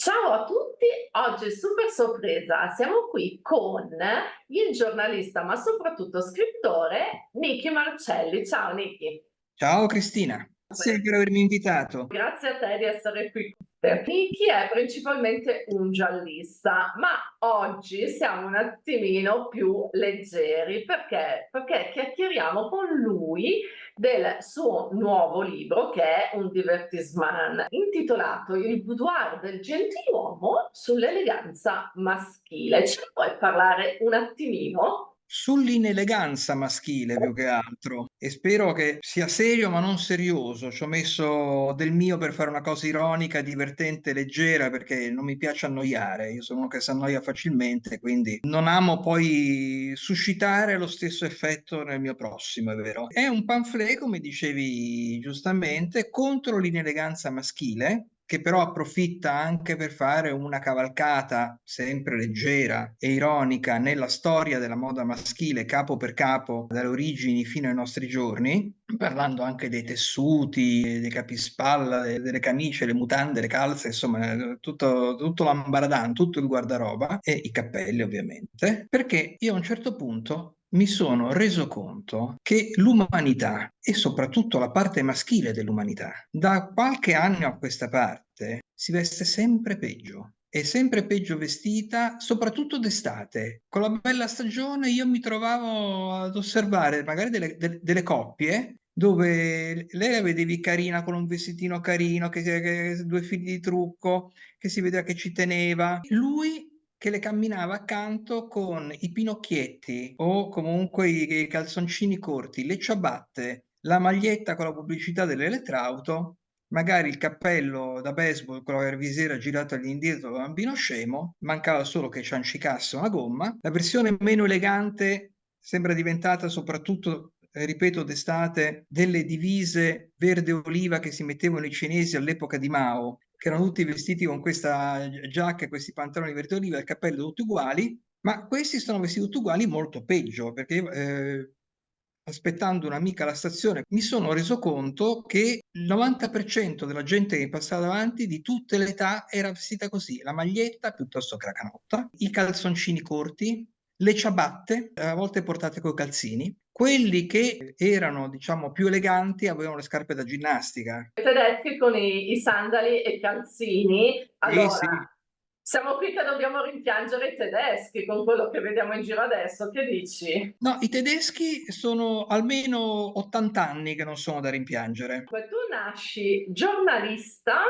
Ciao a tutti, oggi super sorpresa, siamo qui con il giornalista ma soprattutto scrittore Nicky Marcelli. Ciao Nicky. Ciao Cristina, grazie per avermi invitato. Grazie a te di essere qui con te. Nicky è principalmente un giallista, ma oggi siamo un attimino più leggeri perché chiacchieriamo con lui del suo nuovo libro che è un divertissement intitolato Il boudoir del gentiluomo sull'eleganza maschile. Ce ne puoi parlare un attimino? Sull'ineleganza maschile più che altro, e spero che sia serio ma non serioso. Ci ho messo del mio per fare una cosa ironica, divertente, leggera, perché non mi piace annoiare. Io sono uno che si annoia facilmente, quindi non amo poi suscitare lo stesso effetto nel mio prossimo, è vero. È un pamphlet, come dicevi giustamente, contro l'ineleganza maschile, che però approfitta anche per fare una cavalcata sempre leggera e ironica nella storia della moda maschile, capo per capo, dalle origini fino ai nostri giorni, parlando anche dei tessuti, dei capispalla, delle camicie, le mutande, le calze, insomma, tutto l'ambaradan, tutto il guardaroba e i cappelli ovviamente, perché io a un certo punto mi sono reso conto che l'umanità e soprattutto la parte maschile dell'umanità da qualche anno a questa parte si veste sempre peggio. È sempre peggio vestita, soprattutto d'estate. Con la bella stagione io mi trovavo ad osservare magari delle coppie dove lei la vedevi carina con un vestitino carino, due fili di trucco, che si vedeva che ci teneva. Lui che le camminava accanto con i pinocchietti o comunque i calzoncini corti, le ciabatte, la maglietta con la pubblicità dell'elettrauto, magari il cappello da baseball con la visiera girata all'indietro da bambino scemo, mancava solo che ciancicasse una gomma. La versione meno elegante sembra diventata soprattutto, ripeto, d'estate, delle divise verde oliva che si mettevano i cinesi all'epoca di Mao, che erano tutti vestiti con questa giacca e questi pantaloni verde oliva e il cappello tutti uguali, ma questi sono vestiti tutti uguali molto peggio, perché aspettando un'amica alla stazione mi sono reso conto che il 90% della gente che mi passava davanti di tutte le età era vestita così, la maglietta piuttosto che la canotta, i calzoncini corti, le ciabatte, a volte portate coi calzini. Quelli che erano, diciamo, più eleganti avevano le scarpe da ginnastica. I tedeschi con i sandali e i calzini. Sì, Allora, sì. siamo qui che dobbiamo rimpiangere i tedeschi con quello che vediamo in giro adesso. Che dici? No, i tedeschi sono almeno 80 anni che non sono da rimpiangere. Tu nasci giornalista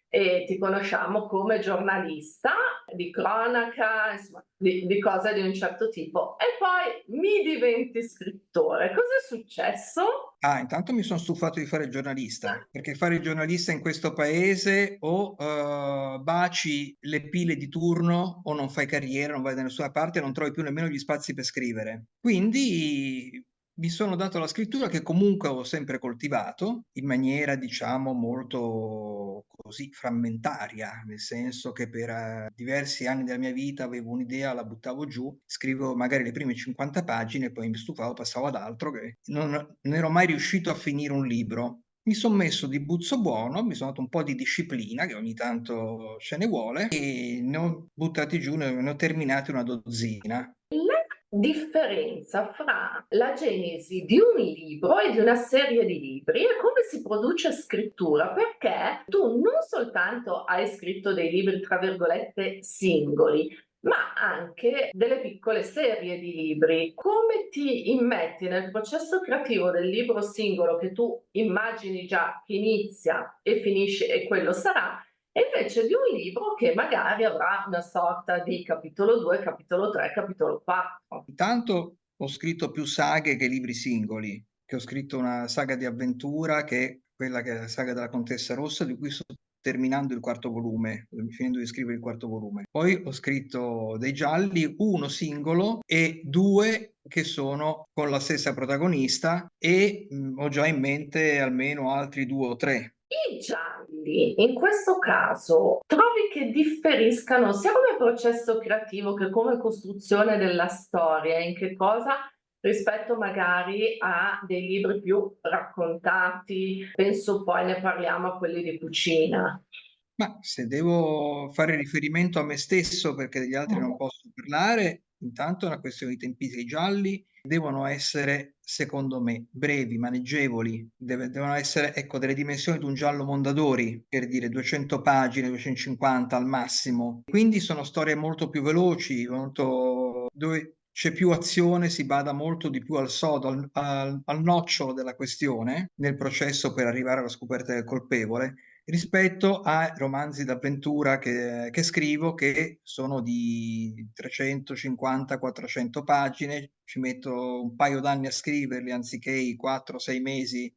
e ti conosciamo come giornalista di cronaca, insomma, di cose di un certo tipo, e poi mi diventi scrittore. Cos'è successo? Ah, intanto mi sono stufato di fare il giornalista, perché fare il giornalista in questo paese o baci le pile di turno o non fai carriera, non vai da nessuna parte e non trovi più nemmeno gli spazi per scrivere. Quindi mi sono dato la scrittura che comunque ho sempre coltivato in maniera, diciamo, molto così frammentaria, nel senso che per diversi anni della mia vita avevo un'idea, la buttavo giù, scrivevo magari le prime 50 pagine, poi mi stufavo, passavo ad altro, che non ero mai riuscito a finire un libro. Mi sono messo di buzzo buono, mi sono dato un po' di disciplina, che ogni tanto ce ne vuole, e ne ho buttati giù, ne ho terminati una dozzina. La differenza fra la genesi di un libro e di una serie di libri è come si produce scrittura, perché tu non soltanto hai scritto dei libri, tra virgolette, singoli, ma anche delle piccole serie di libri. Come ti immetti nel processo creativo del libro singolo che tu immagini già che inizia e finisce e quello sarà, e invece di un libro che magari avrà una sorta di capitolo 2, capitolo 3, capitolo 4. Intanto ho scritto più saghe che libri singoli, che ho scritto una saga di avventura che è quella che è la saga della Contessa Rossa, di cui sto terminando il quarto volume, finendo di scrivere il quarto volume. Poi ho scritto dei gialli, uno singolo e due che sono con la stessa protagonista e ho già in mente almeno altri due o tre. I gialli, in questo caso, trovi che differiscano sia come processo creativo che come costruzione della storia? In che cosa? Rispetto magari a dei libri più raccontati, penso poi ne parliamo a quelli di cucina. Ma se devo fare riferimento a me stesso perché degli altri non posso parlare, intanto è una questione di tempistica. I gialli devono essere, secondo me, brevi, maneggevoli, devono essere, ecco, delle dimensioni di un giallo Mondadori, per dire 200 pagine, 250 al massimo. Quindi sono storie molto più veloci, dove c'è più azione, si bada molto di più al sodo, al nocciolo della questione nel processo per arrivare alla scoperta del colpevole, rispetto a romanzi d'avventura che scrivo, che sono di 350-400 pagine, ci metto un paio d'anni a scriverli anziché i 4-6 mesi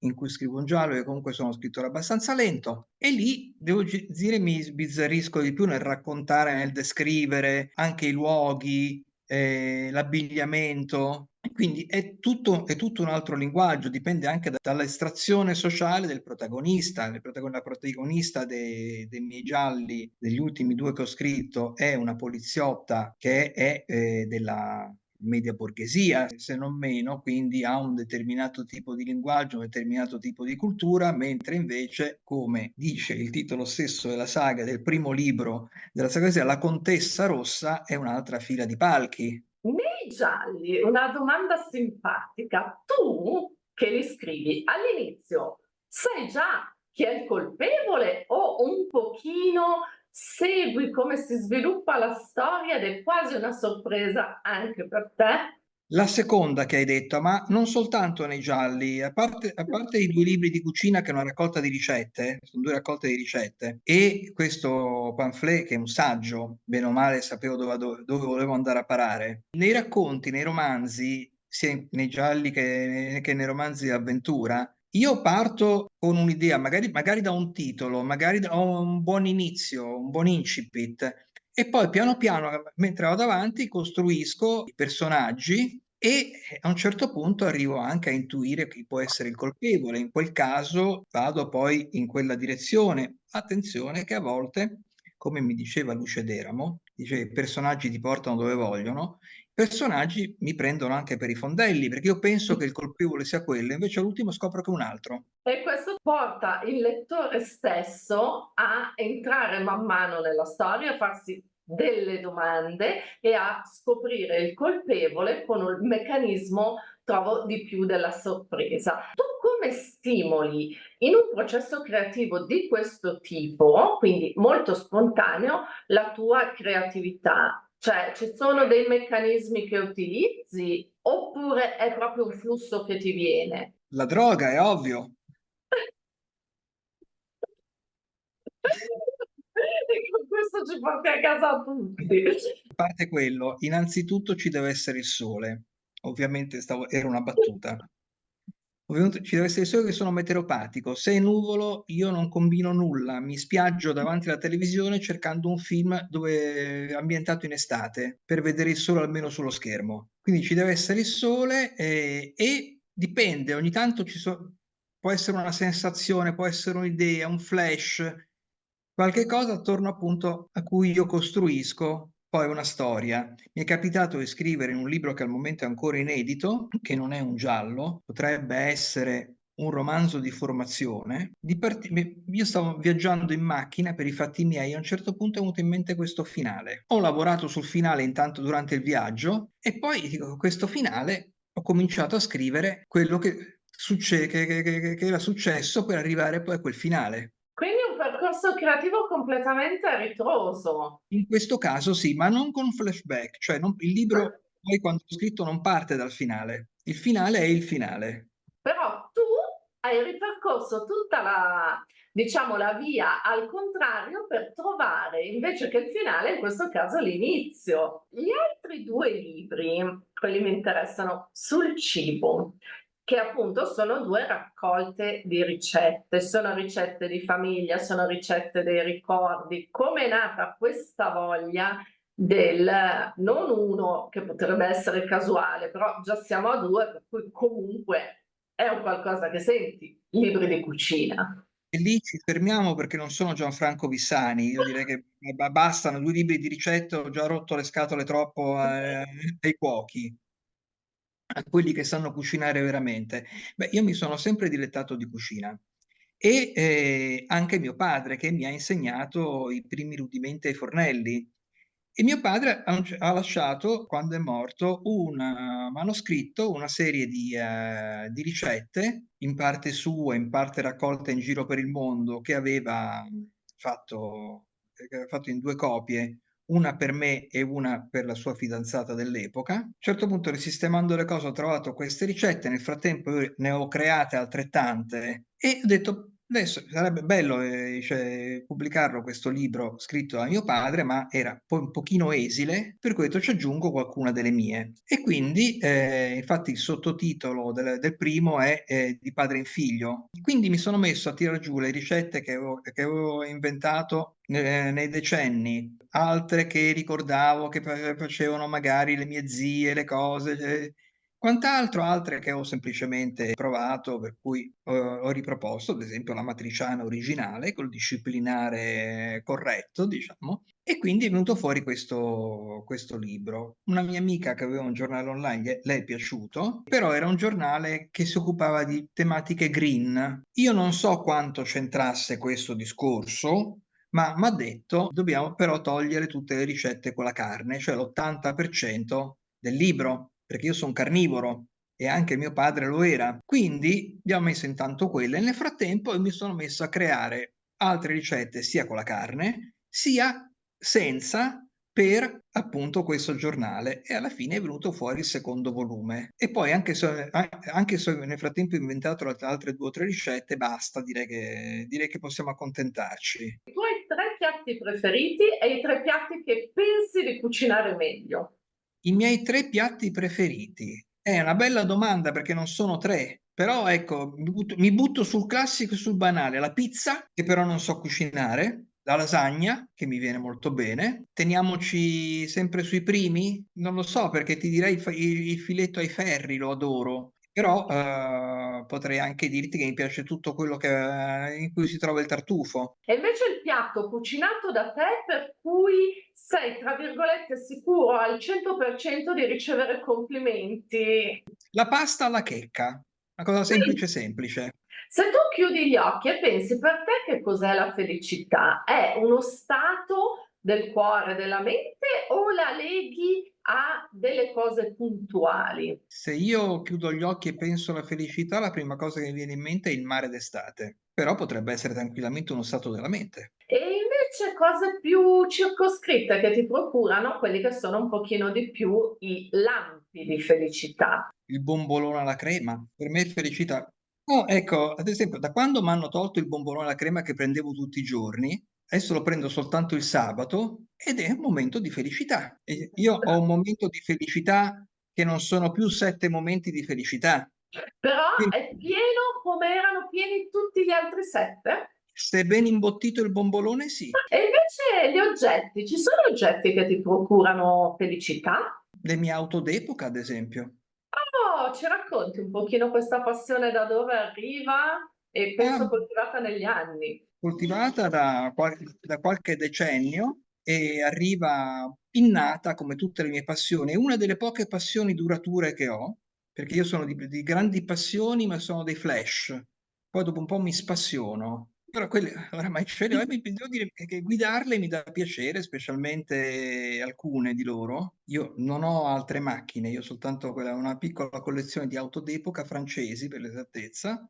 in cui scrivo un giallo, e comunque sono uno scrittore abbastanza lento, e lì devo dire mi sbizzarrisco di più nel raccontare, nel descrivere anche i luoghi, l'abbigliamento. Quindi è tutto un altro linguaggio, dipende anche dall'estrazione sociale del protagonista. La protagonista dei miei gialli, degli ultimi due che ho scritto, è una poliziotta che è della media borghesia, se non meno, quindi ha un determinato tipo di linguaggio, un determinato tipo di cultura, mentre invece, come dice il titolo stesso della saga, del primo libro della saga, la Contessa Rossa è un'altra fila di palchi. Nei gialli, una domanda simpatica. Tu che li scrivi all'inizio, sai già chi è il colpevole o un pochino segui come si sviluppa la storia ed è quasi una sorpresa anche per te? La seconda che hai detto, ma non soltanto nei gialli, a parte i due libri di cucina che è una raccolta di ricette, sono due raccolte di ricette, e questo pamphlet che è un saggio, bene o male sapevo dove volevo andare a parare. Nei racconti, nei romanzi, sia nei gialli che nei romanzi di avventura, io parto con un'idea, magari da un titolo, magari da un buon inizio, un buon incipit, e poi piano piano, mentre vado avanti, costruisco i personaggi e a un certo punto arrivo anche a intuire chi può essere il colpevole. In quel caso vado poi in quella direzione. Attenzione che a volte, come mi diceva Luce d'Eramo, dice i personaggi ti portano dove vogliono, i personaggi mi prendono anche per i fondelli, perché io penso che il colpevole sia quello, invece all'ultimo scopro che è un altro. E questo porta il lettore stesso a entrare man mano nella storia, a farsi delle domande e a scoprire il colpevole con un meccanismo, trovo, di più della sorpresa. Tu come stimoli in un processo creativo di questo tipo, quindi molto spontaneo, la tua creatività? Cioè, ci sono dei meccanismi che utilizzi oppure è proprio un flusso che ti viene? La droga, è ovvio. E con questo ci porti a casa tutti. A parte quello, innanzitutto ci deve essere il sole. Ovviamente era una battuta. Ovviamente ci deve essere il sole, che sono meteoropatico. Se è nuvolo io non combino nulla, mi spiaggio davanti alla televisione cercando un film dove ambientato in estate per vedere il sole almeno sullo schermo. Quindi ci deve essere il sole, e dipende, ogni tanto può essere una sensazione, può essere un'idea, un flash, qualche cosa attorno appunto a cui io costruisco poi una storia. Mi è capitato di scrivere in un libro che al momento è ancora inedito, che non è un giallo, potrebbe essere un romanzo di formazione. Io stavo viaggiando in macchina per i fatti miei e a un certo punto è venuto in mente questo finale. Ho lavorato sul finale intanto durante il viaggio e poi dico, questo finale ho cominciato a scrivere quello che era successo per arrivare poi a quel finale. Quindi un percorso creativo completamente a ritroso. In questo caso sì, ma non con flashback, cioè il libro poi quando ho scritto non parte dal finale, il finale è il finale. Però tu hai ripercorso tutta la, diciamo, la via al contrario per trovare invece che il finale, in questo caso l'inizio. Gli altri due libri, quelli mi interessano, sul cibo, che appunto sono due raccolte di ricette, sono ricette di famiglia, sono ricette dei ricordi. Come è nata questa voglia del non uno che potrebbe essere casuale, però già siamo a due, per cui comunque è un qualcosa che senti, libri di cucina. E lì ci fermiamo perché non sono Gianfranco Vissani, io direi che bastano due libri di ricette, ho già rotto le scatole troppo ai cuochi, a quelli che sanno cucinare veramente. Beh, io mi sono sempre dilettato di cucina e anche mio padre che mi ha insegnato i primi rudimenti ai fornelli. E mio padre ha lasciato, quando è morto, un manoscritto, una serie di ricette, in parte sue, in parte raccolte in giro per il mondo, che aveva fatto in 2 copie, una per me e una per la sua fidanzata dell'epoca. A un certo punto, risistemando le cose, ho trovato queste ricette, nel frattempo io ne ho create altrettante e ho detto: "Adesso sarebbe bello, cioè, pubblicarlo questo libro scritto da mio padre", ma era poi un pochino esile, per cui ho detto: "Ci aggiungo qualcuna delle mie". E quindi, infatti il sottotitolo del primo è, "Di padre in figlio". Quindi mi sono messo a tirar giù le ricette che avevo inventato nei decenni, altre che ricordavo che facevano magari le mie zie, le cose, quant'altro, altre che ho semplicemente provato, per cui ho riproposto, ad esempio la matriciana originale col disciplinare corretto, diciamo, e quindi è venuto fuori questo libro. Una mia amica che aveva un giornale online, le è piaciuto, però era un giornale che si occupava di tematiche green. Io non so quanto c'entrasse questo discorso, ma m'ha detto: "Dobbiamo però togliere tutte le ricette con la carne, cioè l'80% del libro, perché io son carnivoro e anche mio padre lo era". Quindi abbiamo messo intanto quelle e nel frattempo io mi sono messo a creare altre ricette sia con la carne, sia senza, per appunto questo giornale, e alla fine è venuto fuori il secondo volume. E poi anche se nel frattempo ho inventato altre 2 o 3 ricette, basta, direi che possiamo accontentarci. I tuoi 3 piatti preferiti e i 3 piatti che pensi di cucinare meglio. I miei 3 piatti preferiti. È una bella domanda perché non sono 3, però ecco, mi butto sul classico e sul banale: la pizza, che però non so cucinare, la lasagna, che mi viene molto bene. Teniamoci sempre sui primi? Non lo so, perché ti direi il filetto ai ferri, lo adoro, però, potrei anche dirti che mi piace tutto quello in cui si trova il tartufo. E invece il piatto cucinato da te per cui sei, tra virgolette, "sicuro al 100% di ricevere complimenti". La pasta alla checca, una cosa Quindi, semplice semplice. se tu chiudi gli occhi e pensi per te che cos'è la felicità, è uno stato del cuore, della mente o la leghi a delle cose puntuali? Se io chiudo gli occhi e penso alla felicità, la prima cosa che mi viene in mente è il mare d'estate, però potrebbe essere tranquillamente uno stato della mente. E invece cose più circoscritte che ti procurano quelli che sono un pochino di più i lampi di felicità. Il bombolone alla crema, per me è felicità. No, ecco, ad esempio, da quando m'hanno tolto il bombolone alla crema che prendevo tutti i giorni, adesso lo prendo soltanto il sabato ed è un momento di felicità. E io ho un momento di felicità che non sono più 7 momenti di felicità. Però Quindi, è pieno come erano pieni tutti gli altri 7? se è ben imbottito il bombolone, sì. E invece gli oggetti, ci sono oggetti che ti procurano felicità? Le mie auto d'epoca, ad esempio. Oh, ci racconti un pochino questa passione da dove arriva e Ah, penso coltivata negli anni. coltivata da qualche decennio e arriva innata come tutte le mie passioni. È una delle poche passioni durature che ho, perché io sono di grandi passioni, ma sono dei flash. Poi dopo un po' mi spassiono. Però quelle oramai ce le ho e devo dire che guidarle mi dà piacere, specialmente alcune di loro. Io non ho altre macchine, io ho soltanto una piccola collezione di auto d'epoca francesi, per l'esattezza.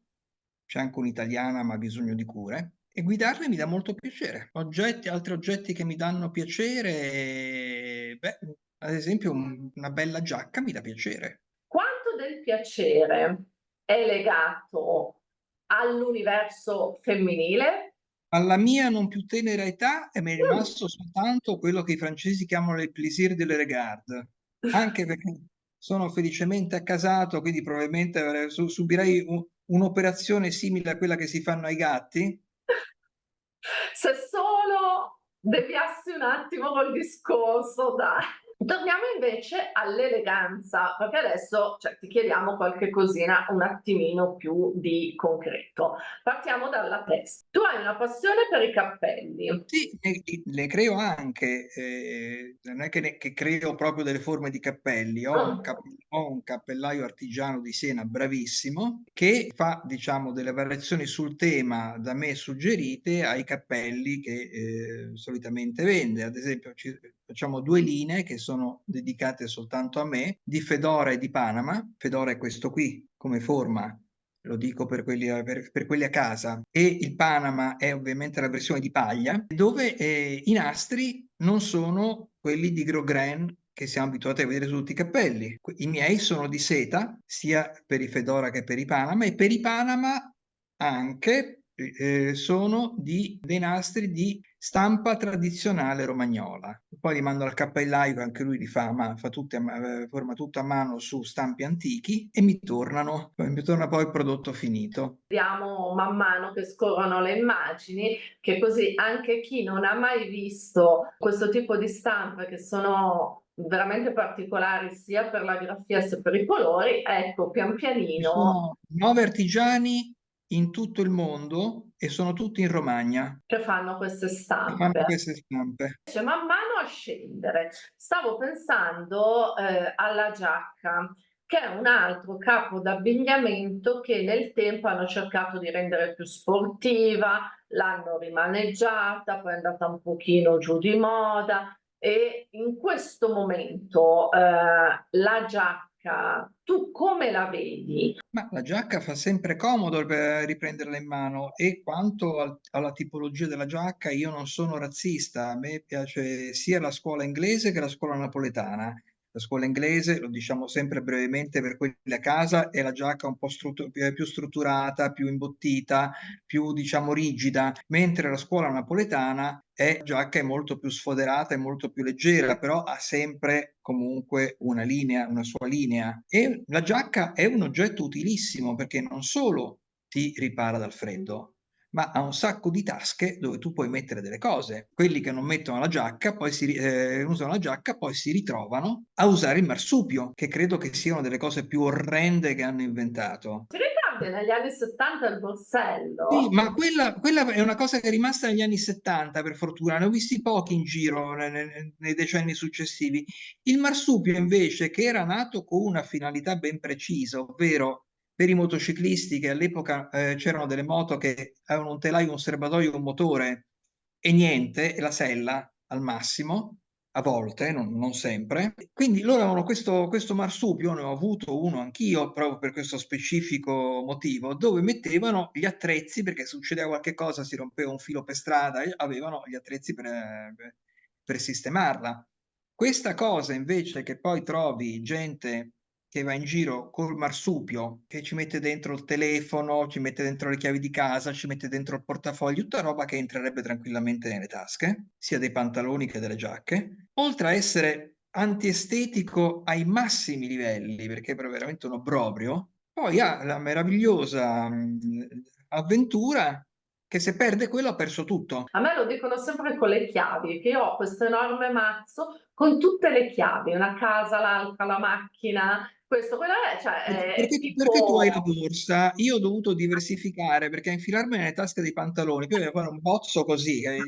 C'è anche un'italiana, ma ha bisogno di cure. E guidarle mi dà molto piacere. Altri oggetti che mi danno piacere, beh, ad esempio una bella giacca mi dà piacere. Quanto del piacere è legato all'universo femminile? Alla mia non più tenera età mi è Mh. rimasto soltanto quello che i francesi chiamano le plaisir de le regard, anche perché sono felicemente accasato, quindi probabilmente subirei un'operazione simile a quella che si fanno ai gatti. Se solo deviassi un attimo col discorso, dai. Torniamo invece all'eleganza, perché adesso, cioè, ti chiediamo qualche cosina un attimino più di concreto. Partiamo dalla testa. Tu hai una passione per i cappelli. Sì, ne creo anche, non è che creo proprio delle forme di cappelli, ho un cappellaio artigiano di Siena bravissimo che fa, diciamo, delle variazioni sul tema da me suggerite ai cappelli che solitamente vende. Ad esempio, facciamo 2 linee che sono dedicate soltanto a me, di Fedora e di Panama. Fedora è questo qui come forma, lo dico per per quelli a casa, e il Panama è ovviamente la versione di paglia, dove i nastri non sono quelli di Grosgrain che siamo abituati a vedere su tutti i cappelli. I miei sono di seta, sia per i Fedora che per i Panama, e per i Panama anche sono dei nastri di stampa tradizionale romagnola. Poi li mando al cappellaio, che anche lui li fa, ma forma tutto a mano su stampi antichi, e mi torna poi il prodotto finito. Vediamo man mano che scorrono le immagini, che così anche chi non ha mai visto questo tipo di stampe, che sono veramente particolari sia per la grafia sia per i colori, ecco, pian Ci pianino sono 9 artigiani in tutto il mondo e sono tutti in Romagna che fanno queste che fanno stampe. queste stampe. Invece man mano a scendere, stavo pensando alla giacca, che è un altro capo d'abbigliamento che nel tempo hanno cercato di rendere più sportiva, l'hanno rimaneggiata, poi è andata un pochino giù di moda, e in questo momento la giacca, tu come la vedi? Ma la giacca fa sempre comodo per riprenderla in mano, e quanto alla tipologia della giacca, io non sono razzista, a me piace sia la scuola inglese che la scuola napoletana. La scuola inglese, lo diciamo sempre brevemente per quelli a casa, è la giacca un po' più strutturata, più imbottita, più, diciamo, rigida, mentre la scuola napoletana giacca è molto più sfoderata e molto più leggera, però ha sempre comunque una linea, una sua linea. E la giacca è un oggetto utilissimo perché non solo ti ripara dal freddo, ma ha un sacco di tasche dove tu puoi mettere delle cose. Quelli che non mettono la giacca, usano la giacca, poi si ritrovano a usare il marsupio, che credo che sia una delle cose più orrende che hanno inventato. Ti ricordi negli anni 70 il Sì, borsello? ma quella è una cosa che è rimasta negli anni 70, per fortuna, ne ho visti pochi in giro nei decenni successivi. Il marsupio invece, che era nato con una finalità ben precisa, ovvero per i motociclisti, che all'epoca c'erano delle moto che avevano un telaio, un serbatoio, un motore e niente, e la sella al massimo, a volte, non sempre. Quindi loro avevano questo marsupio, ne ho avuto uno anch'io, proprio per questo specifico motivo, dove mettevano gli attrezzi, perché succedeva qualche cosa, si rompeva un filo per strada, e avevano gli attrezzi per sistemarla. Questa cosa invece, che poi trovi gente che va in giro col marsupio, che ci mette dentro il telefono, ci mette dentro le chiavi di casa, ci mette dentro il portafoglio, tutta roba che entrerebbe tranquillamente nelle tasche, sia dei pantaloni che delle giacche, oltre a essere antiestetico ai massimi livelli, perché è veramente un obbrobrio, poi ha la meravigliosa avventura che se perde quello ha perso tutto. A me lo dicono sempre con le chiavi, che io ho questo enorme mazzo con tutte le chiavi, una casa, l'altra, la macchina, questo, quello è, cioè è Perché tu hai la tipo borsa, io ho dovuto diversificare perché infilarmi nelle tasche dei pantaloni, poi devo fare un bozzo così. 4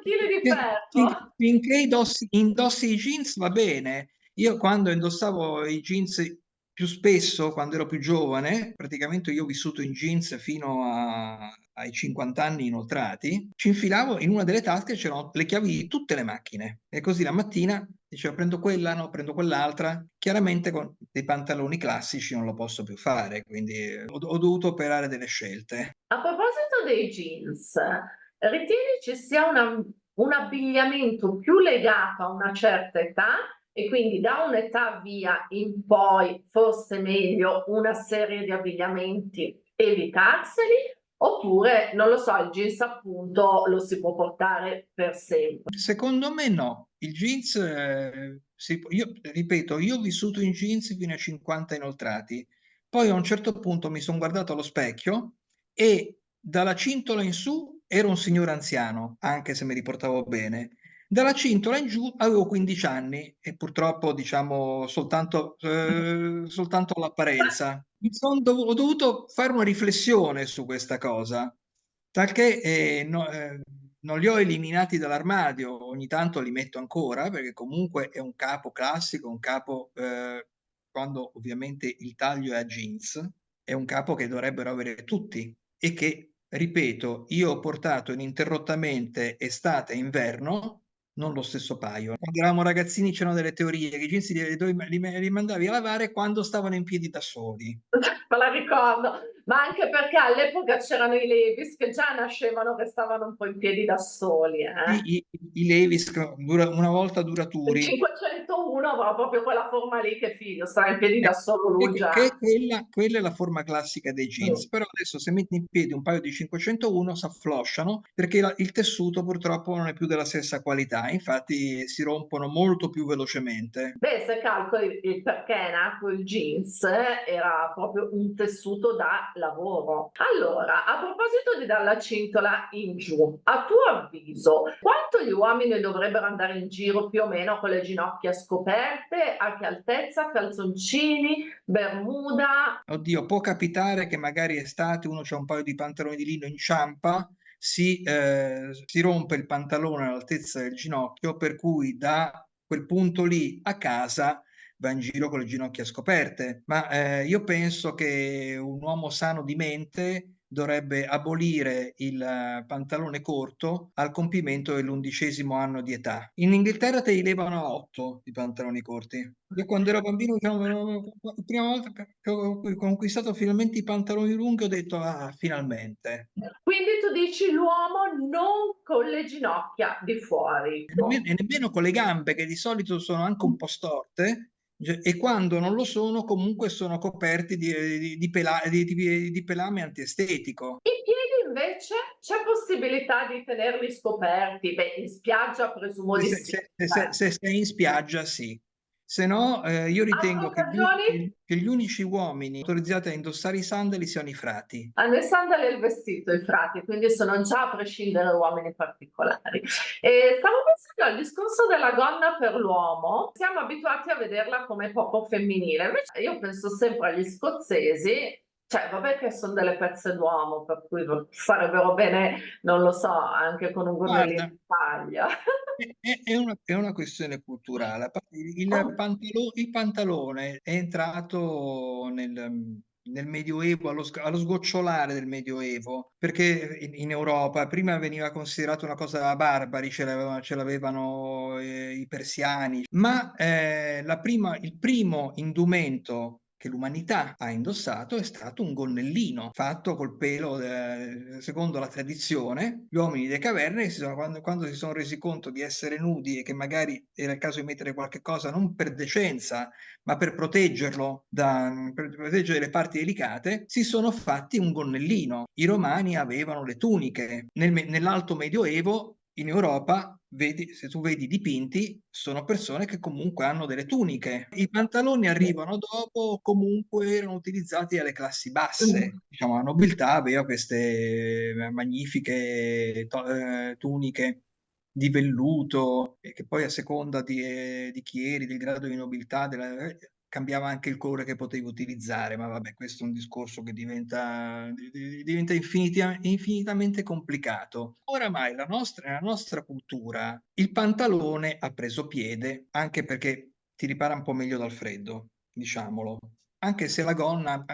kg di ferro. Finché indossi i jeans va bene. Io quando indossavo i jeans più spesso, quando ero più giovane, praticamente io ho vissuto in jeans fino ai 50 anni inoltrati, ci infilavo in una delle tasche, c'erano le chiavi di tutte le macchine, e così la mattina dicevo prendo quella, no, prendo quell'altra. Chiaramente con dei pantaloni classici non lo posso più fare, quindi ho dovuto operare delle scelte. A proposito dei jeans, ritieni ci sia un abbigliamento più legato a una certa età e quindi da un'età via in poi forse meglio una serie di abbigliamenti evitarseli, oppure non lo so, il jeans appunto lo si può portare per sempre? Secondo me no. Il jeans, io ripeto, io ho vissuto in jeans fino a 50 inoltrati. Poi a un certo punto mi sono guardato allo specchio e dalla cintola in su ero un signore anziano, anche se mi riportavo bene. Dalla cintola in giù avevo 15 anni e purtroppo, diciamo, soltanto l'apparenza. Ho dovuto fare una riflessione su questa cosa, talché non li ho eliminati dall'armadio, ogni tanto li metto ancora, perché comunque è un capo classico, un capo, quando ovviamente il taglio è a jeans, è un capo che dovrebbero avere tutti e che, ripeto, io ho portato ininterrottamente estate e inverno, non lo stesso paio. Quando eravamo ragazzini c'erano delle teorie che i jeans li mandavi a lavare quando stavano in piedi da soli. Me la ricordo, ma anche perché all'epoca c'erano i Levi's che già nascevano che stavano un po' in piedi da soli, eh. I Levi's, una volta Il duraturi, 501 aveva proprio quella forma lì, che figlio, stava in piedi da solo lui che già. quella è la forma classica dei jeans, però adesso se metti in piedi un paio di 501 si afflosciano perché il tessuto purtroppo non è più della stessa qualità, infatti si rompono molto più velocemente. Beh, se calcoli il perché è nato il jeans, era proprio un tessuto da lavoro. Allora, a proposito di dalla cintola in giù, a tuo avviso, quanto gli uomini dovrebbero andare in giro più o meno con le ginocchia scoperte? A che altezza? Calzoncini? Bermuda? Oddio, può capitare che magari estate uno c'ha un paio di pantaloni di lino, inciampa, si rompe il pantalone all'altezza del ginocchio, per cui da quel punto lì a casa va in giro con le ginocchia scoperte. Ma io penso che un uomo sano di mente dovrebbe abolire il pantalone corto al compimento dell'11° anno di età. In Inghilterra te li levano a 8 i pantaloni corti. Io quando ero bambino, diciamo, la prima volta che ho conquistato finalmente i pantaloni lunghi, ho detto, ah, finalmente. Quindi tu dici l'uomo non con le ginocchia di fuori. E nemmeno con le gambe, che di solito sono anche un po' storte, e quando non lo sono, comunque sono coperti di pelame antiestetico. I piedi invece c'è possibilità di tenerli scoperti? Beh, in spiaggia presumo Se, di se- sì. se- se- se sei in spiaggia, sì. Se no, io Altre ritengo occasioni? che gli unici uomini autorizzati a indossare i sandali siano i frati. Hanno il sandalo e il vestito, i frati, quindi sono già a prescindere da uomini particolari. E stavo pensando al discorso della gonna per l'uomo, siamo abituati a vederla come poco femminile, invece io penso sempre agli scozzesi, cioè vabbè che sono delle pezze d'uomo, per cui sarebbero bene, non lo so, anche con un gonnellino Guarda, in paglia. è una questione culturale. Il pantalone è entrato nel Medioevo, allo sgocciolare del Medioevo, perché in Europa prima veniva considerato una cosa da barbari, ce l'avevano i persiani, ma il primo indumento che l'umanità ha indossato è stato un gonnellino fatto col pelo, secondo la tradizione. Gli uomini delle caverne, quando si sono resi conto di essere nudi e che magari era il caso di mettere qualche cosa non per decenza, ma per proteggerlo per proteggere le parti delicate, si sono fatti un gonnellino. I romani avevano le tuniche. Nell'Alto Medioevo in Europa, se tu vedi dipinti, sono persone che comunque hanno delle tuniche. I pantaloni arrivano dopo, comunque erano utilizzati dalle classi basse. Diciamo, la nobiltà aveva queste magnifiche tuniche di velluto, e che poi a seconda di chi eri, del grado di nobiltà, cambiava anche il colore che potevi utilizzare, ma vabbè, questo è un discorso che diventa infinitamente complicato. Oramai nella nostra cultura il pantalone ha preso piede, anche perché ti ripara un po' meglio dal freddo, diciamolo. Anche se la gonna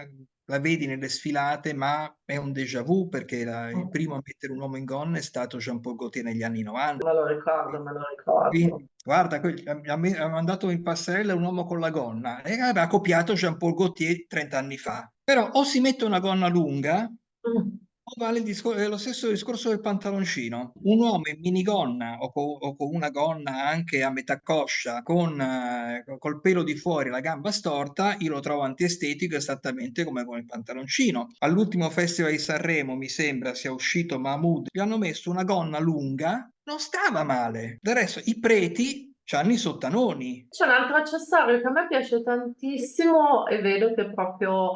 la vedi nelle sfilate, ma è un déjà vu, perché il primo a mettere un uomo in gonna è stato Jean-Paul Gaultier negli anni 90. Me lo ricordo, me lo ricordo. Quindi, guarda, ha mandato in passerella un uomo con la gonna e aveva copiato Jean-Paul Gaultier 30 anni fa. Però o si mette una gonna lunga Mm. o vale è lo stesso discorso del pantaloncino. Un uomo in minigonna o con una gonna anche a metà coscia, col pelo di fuori, la gamba storta, io lo trovo antiestetico esattamente come con il pantaloncino. All'ultimo Festival di Sanremo, mi sembra sia uscito Mahmood, gli hanno messo una gonna lunga, non stava male. Del resto, i preti c'hanno i sottanoni. C'è un altro accessorio che a me piace tantissimo e vedo che proprio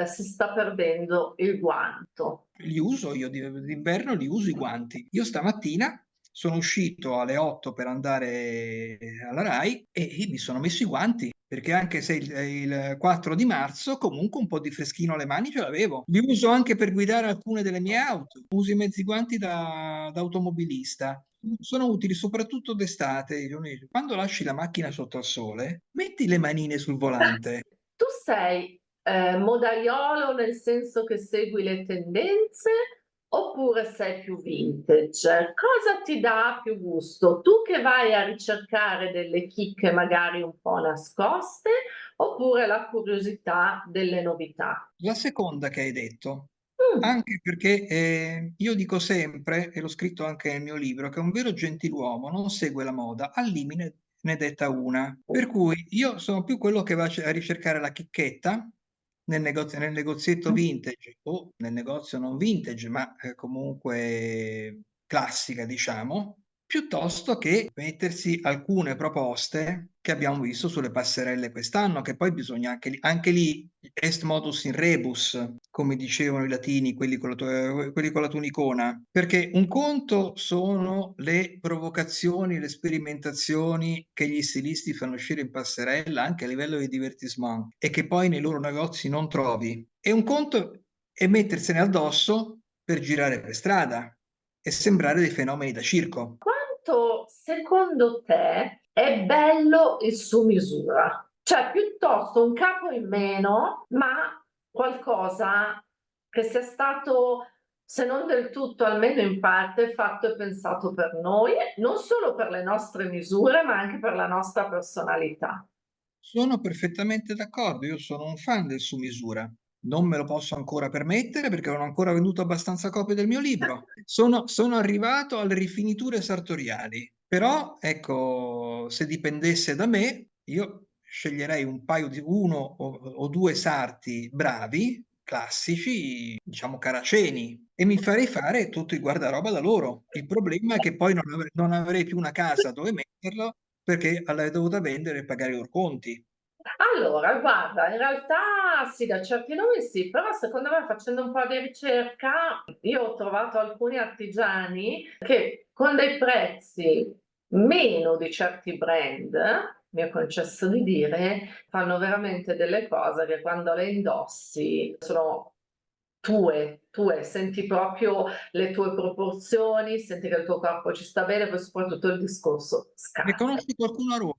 si sta perdendo il guanto. Li uso io d'inverno, li uso i guanti. Io stamattina sono uscito alle 8 per andare alla Rai e mi sono messo i guanti, perché anche se il 4 di marzo comunque un po' di freschino alle mani ce l'avevo. Li uso anche per guidare alcune delle mie auto. Uso i mezzi guanti da automobilista. Sono utili soprattutto d'estate. Quando lasci la macchina sotto al sole, metti le manine sul volante. Tu sei modaiolo nel senso che segui le tendenze oppure sei più vintage? Cosa ti dà più gusto? Tu che vai a ricercare delle chicche magari un po' nascoste oppure la curiosità delle novità? La seconda che hai detto, Mm. anche perché io dico sempre, e l'ho scritto anche nel mio libro, che un vero gentiluomo non segue la moda, al limite ne detta una. Per cui io sono più quello che va a ricercare la chicchetta nel negozietto vintage o nel negozio non vintage, ma comunque classica, diciamo, piuttosto che mettersi alcune proposte che abbiamo visto sulle passerelle quest'anno, che poi bisogna anche lì est modus in rebus, come dicevano i latini, quelli con la tunicona, perché un conto sono le provocazioni, le sperimentazioni che gli stilisti fanno uscire in passerella anche a livello di divertissement e che poi nei loro negozi non trovi, e un conto è mettersene addosso per girare per strada e sembrare dei fenomeni da circo. Quanto secondo te è bello il su misura? Cioè piuttosto un capo in meno, ma qualcosa che sia stato, se non del tutto, almeno in parte, fatto e pensato per noi, non solo per le nostre misure, ma anche per la nostra personalità. Sono perfettamente d'accordo, io sono un fan del su misura. Non me lo posso ancora permettere perché non ho ancora venduto abbastanza copie del mio libro. Sono arrivato alle rifiniture sartoriali, però ecco, se dipendesse da me, io sceglierei un paio di uno o due sarti bravi, classici, diciamo caraceni, e mi farei fare tutto il guardaroba da loro. Il problema è che poi non avrei più una casa dove metterlo perché l'hai dovuta vendere e pagare i loro conti. Allora, guarda, in realtà sì, da certi nomi sì, però secondo me facendo un po' di ricerca, io ho trovato alcuni artigiani che con dei prezzi meno di certi brand, mi è concesso di dire, fanno veramente delle cose che quando le indossi sono tue, senti proprio le tue proporzioni, senti che il tuo corpo ci sta bene, poi soprattutto il discorso Ne scarpe. conosci qualcuno a Roma?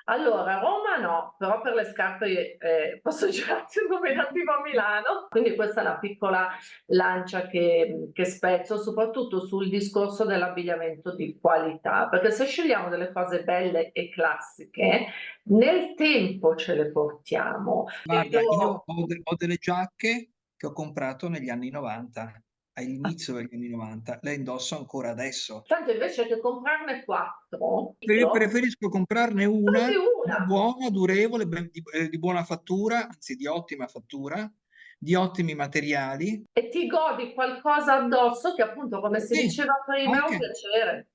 Allora, a Roma no, però per le scarpe posso girarti un nominativo a Milano, quindi questa è una piccola lancia che spezzo, soprattutto sul discorso dell'abbigliamento di qualità, perché se scegliamo delle cose belle e classiche, nel tempo ce le portiamo. Guarda, io Io ho delle giacche che ho comprato negli anni 90, all'inizio degli anni 90, le indosso ancora adesso. tanto invece che comprarne 4, io Preferisco comprarne prendi una una. buona, durevole, di buona fattura, anzi di ottima fattura, di ottimi materiali. E ti godi qualcosa addosso che appunto, come si Sì, diceva prima, è un anche, piacere.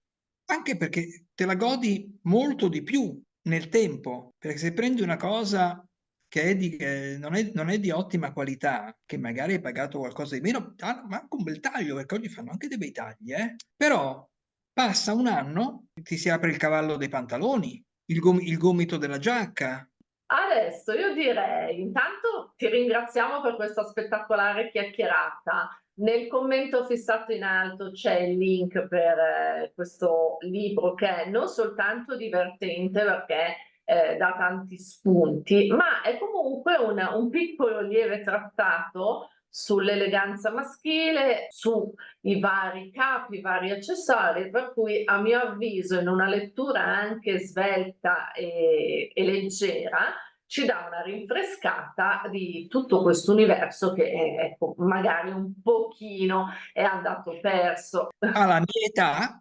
anche perché te la godi molto di più nel tempo, perché se prendi una cosa che non è di ottima qualità, che magari hai pagato qualcosa di meno, ma anche un bel taglio, perché oggi fanno anche dei bei tagli, però passa un anno, ti si apre il cavallo dei pantaloni, il gomito della giacca. Adesso io direi, intanto ti ringraziamo per questa spettacolare chiacchierata. Nel commento fissato in alto c'è il link per questo libro che è non soltanto divertente perché dà tanti spunti, ma è comunque un piccolo lieve trattato sull'eleganza maschile, sui vari capi, i vari accessori, per cui a mio avviso in una lettura anche svelta e leggera ci dà una rinfrescata di tutto questo universo che ecco, magari un pochino è andato perso. Alla mia età,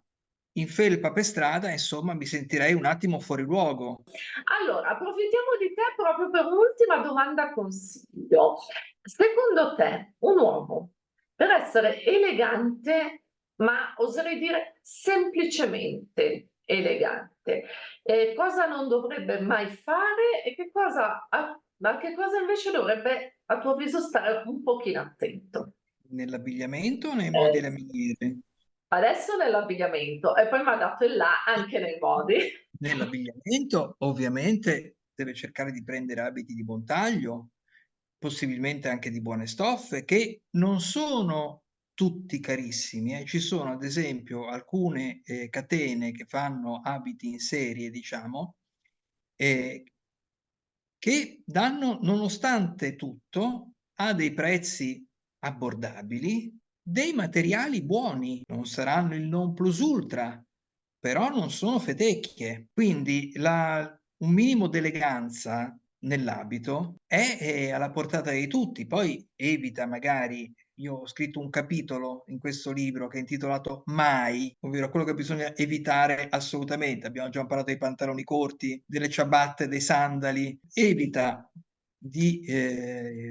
in felpa per strada, insomma, mi sentirei un attimo fuori luogo. Allora, approfittiamo di te proprio per un'ultima domanda consiglio. Secondo te, un uomo per essere elegante, ma oserei dire semplicemente elegante, cosa non dovrebbe mai fare e a che cosa invece dovrebbe, a tuo avviso, stare un pochino attento? Nell'abbigliamento o nei modi e Eh, le maniere? Adesso nell'abbigliamento e poi mi ha dato il là anche nei modi. Nell'abbigliamento ovviamente deve cercare di prendere abiti di buon taglio, possibilmente anche di buone stoffe, che non sono tutti carissimi. Ci sono ad esempio alcune catene che fanno abiti in serie, diciamo, eh, che danno, nonostante tutto, a dei prezzi abbordabili, dei materiali buoni. Non saranno il non plus ultra, però non sono fetecchie. Quindi un minimo d'eleganza nell'abito è alla portata di tutti. Poi evita magari, io ho scritto un capitolo in questo libro che è intitolato Mai, ovvero quello che bisogna evitare assolutamente. Abbiamo già parlato dei pantaloni corti, delle ciabatte, dei sandali. Evita di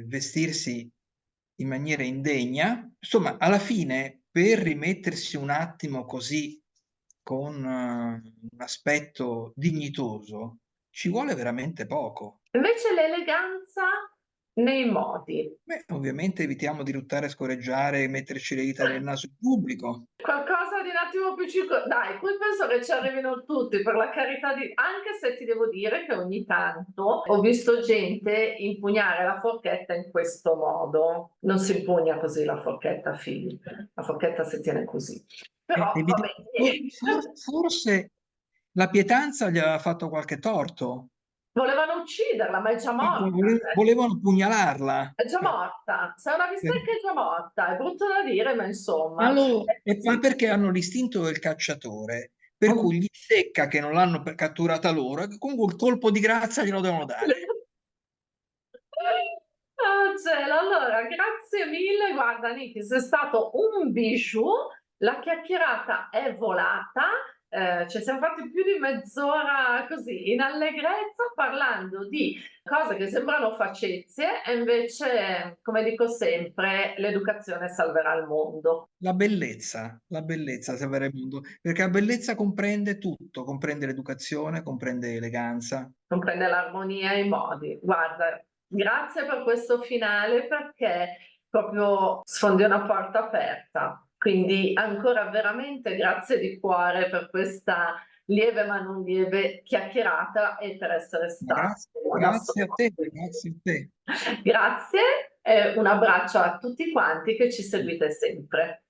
vestirsi in maniera indegna. Insomma, alla fine, per rimettersi un attimo così con un aspetto dignitoso, ci vuole veramente poco. Invece l'eleganza nei modi. Beh, ovviamente evitiamo di ruttare, scorreggiare e metterci le dita nel naso in pubblico. Qualcosa di un attimo più dai, qui penso che ci arrivino tutti, per la carità di anche se ti devo dire che ogni tanto ho visto gente impugnare la forchetta in questo modo. Non si impugna così la forchetta, figli. La forchetta si tiene così. Però va bene. Forse la pietanza gli aveva fatto qualche torto. Volevano ucciderla, ma è già morta. Volevano pugnalarla. È già morta. Se è una bistecca è già morta. È brutto da dire, ma insomma. Allora, È ma così. perché hanno l'istinto del cacciatore, per cui gli secca che non l'hanno catturata loro, e comunque il colpo di grazia glielo devono dare. Oh cielo, allora grazie mille, guarda Niki, sei stato un bijou, la chiacchierata è volata, ci siamo fatti più di mezz'ora così in allegrezza parlando di cose che sembrano facezie e invece, come dico sempre, l'educazione salverà il mondo. La bellezza salverà il mondo, perché la bellezza comprende tutto, comprende l'educazione, comprende l'eleganza. Comprende l'armonia e i modi. Guarda, grazie per questo finale perché proprio sfondi una porta aperta. Quindi ancora veramente grazie di cuore per questa lieve ma non lieve chiacchierata e per essere stato un Grazie a te, ascolto. grazie a te. Grazie e un abbraccio a tutti quanti che ci seguite sempre.